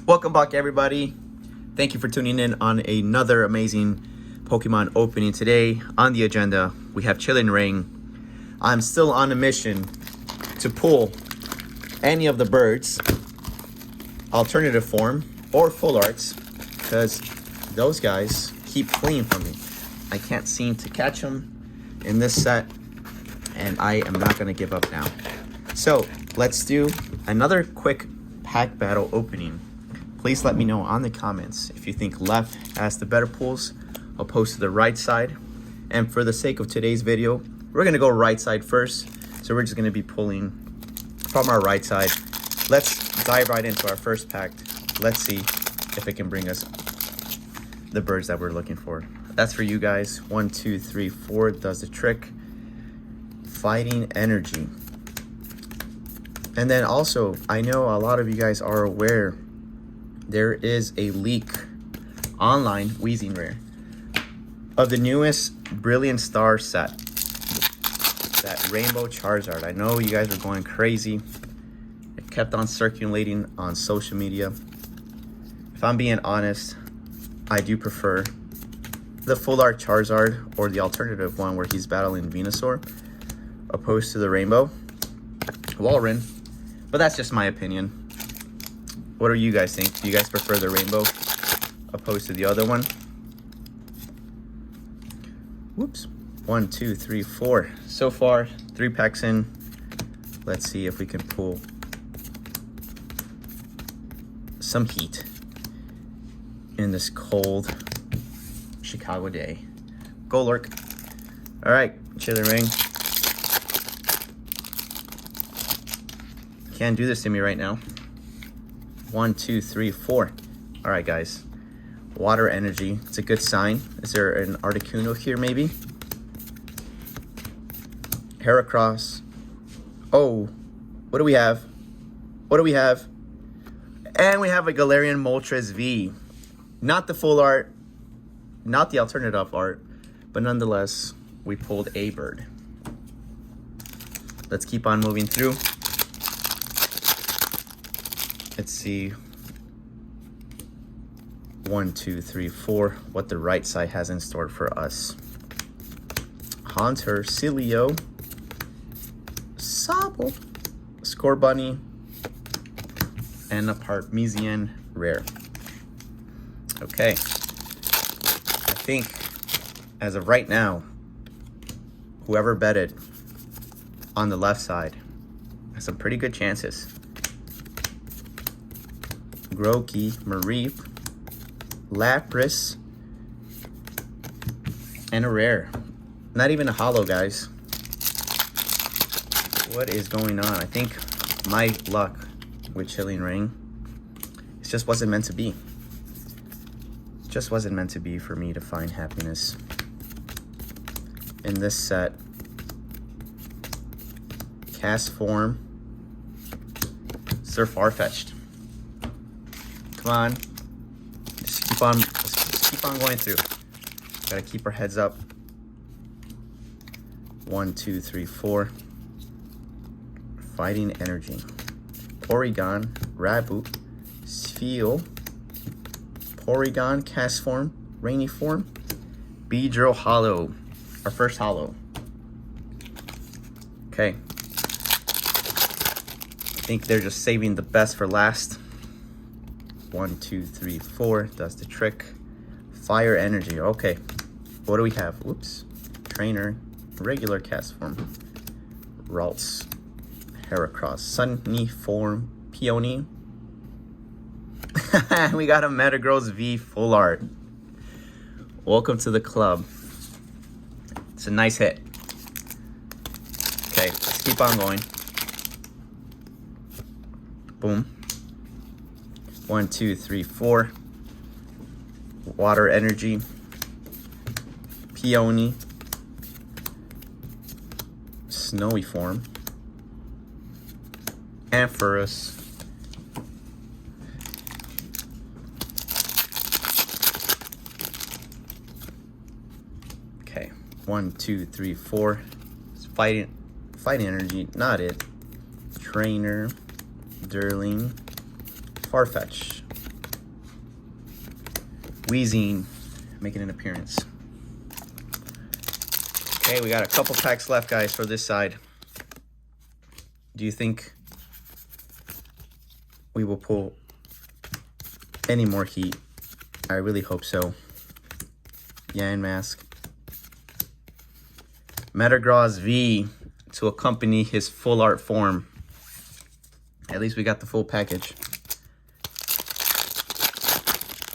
Welcome back, everybody. Thank you for tuning in on another amazing Pokemon opening. Today on the agenda, we have Chilling Ring. I'm still on a mission to pull any of the birds, alternative form or full arts, because those guys keep fleeing from me. I can't seem to catch them in this set, and I am not going to give up now. So let's do another quick pack battle opening. Please let me know on the comments if you think left has the better pulls opposed to the right side. And for the sake of today's video, we're gonna go right side first. So we're just gonna be pulling from our right side. Let's dive right into our first pack. Let's see if it can bring us the birds that we're looking for. That's for you guys. 1, 2, 3, 4 does the trick. Fighting Energy. And then also, I know a lot of you guys are aware there is a leak online, Weezing Rare, of the newest Brilliant Star set, that Rainbow Charizard. I know you guys are going crazy. It kept on circulating on social media. If I'm being honest, I do prefer the full art Charizard or the alternative one where he's battling Venusaur opposed to the Rainbow Walrein, but that's just my opinion. What do you guys think? Do you guys prefer the Rainbow opposed to the other one? Whoops. 1, 2, 3, 4. So far, 3 packs in. Let's see if we can pull some heat in this cold Chicago day. Go Lurk. All right, Chilling Ring. Can't do this to me right now. 1, 2, 3, 4. All right, guys. Water Energy. It's a good sign. Is there an Articuno here, maybe? Heracross. Oh, what do we have? What do we have? And we have a Galarian Moltres V. Not the full art, not the alternative art, but nonetheless, we pulled a bird. Let's keep on moving through. Let's see. 1, 2, 3, 4. What the right side has in store for us. Haunter, Cilio, Sobble, Scorbunny, and a Parmesan Rare. Okay. I think, as of right now, whoever betted on the left side has some pretty good chances. Grookey, Mareep, Lapras, and a rare. Not even a holo, guys. What is going on? I think my luck with Chilling Ring, it just wasn't meant to be. It just wasn't meant to be for me to find happiness in this set. Cast Form, Sir Farfetch'd. Come on, just keep on going through. Gotta keep our heads up. 1, 2, 3, 4. Fighting Energy, Porygon, Raboot, Spheal, Porygon, Cast Form, Rainy Form, Beedrill Holo, our first holo. Okay, I think they're just saving the best for last. 1, 2, 3, 4 does the trick. Fire Energy. Okay, what do we have? Whoops. Trainer, regular Cast Form, Ralts, Heracross, Sunny Form, Peony. We got a Metagross V full art. Welcome to the club. It's a nice hit. Okay, let's keep on going. Boom. 1, 2, 3, 4. Water Energy, Peony, Snowy Form, Ampharos, okay, 1, 2, 3, 4. It's Fighting Energy, not it. Trainer, Durling, Farfetch, Weezing making an appearance. Okay, we got a couple packs left, guys, for this side. Do you think we will pull any more heat? I really hope so. Yamask. Metagross V to accompany his full art form. At least we got the full package.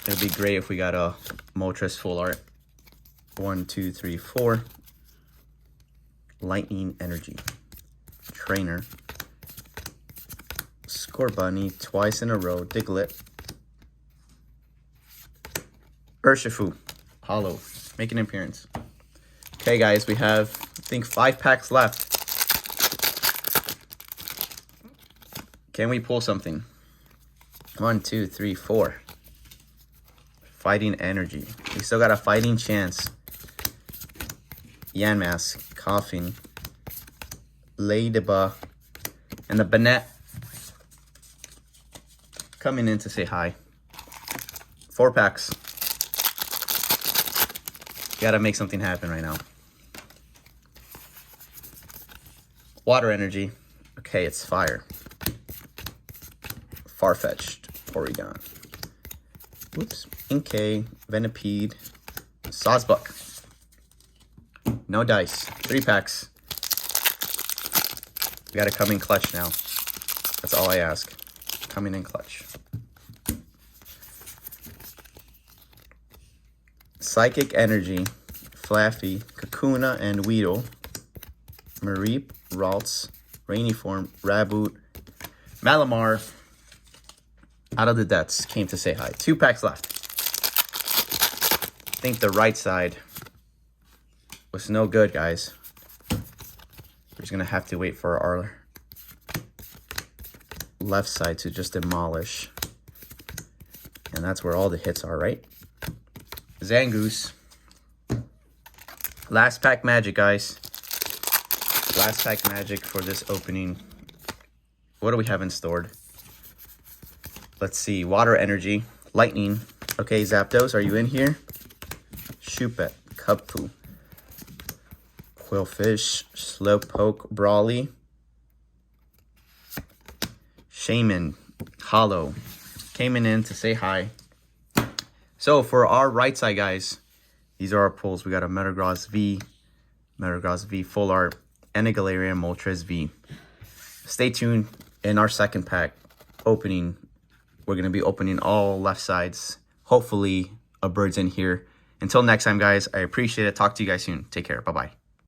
It'd be great if we got a Moltres full art. 1, 2, 3, 4. Lightning Energy. Trainer. Scorbunny twice in a row. Diglett. Urshifu. Hollow. Make an appearance. Okay, guys, we have, I think, 5 packs left. Can we pull something? 1, 2, 3, 4. Fighting Energy. We still got a fighting chance. Yamask, Coughing, Ladybug, and the Banette coming in to say hi. 4 packs. Gotta make something happen right now. Water Energy. Okay, it's fire. Farfetch'd, Porygon. Oops. Inkay, Venipede, Sawsbuck. No dice. 3 packs. We gotta come in clutch now. That's all I ask. Coming in clutch. Psychic Energy, Flaffy, Kakuna, and Weedle. Mareep, Ralts, Rainy Form, Raboot, Malamar. Out of the depths came to say hi. 2 packs left. I think the right side was no good, guys. We're just gonna have to wait for our left side to just demolish. And that's where all the hits are, right? Zangoose. Last pack magic, guys. Last pack magic for this opening. What do we have in stored? Let's see. Water Energy. Lightning. Okay, Zapdos, are you in here? Choupette. Cubfu. Quillfish. Slowpoke. Brawly. Shaman. Hollow. Came in to say hi. So for our right side, guys, these are our pulls. We got a Metagross V Full Art, and a Galarian Moltres V. Stay tuned. In our second pack opening, we're going to be opening all left sides. Hopefully a bird's in here. Until next time, guys, I appreciate it. Talk to you guys soon. Take care. Bye-bye.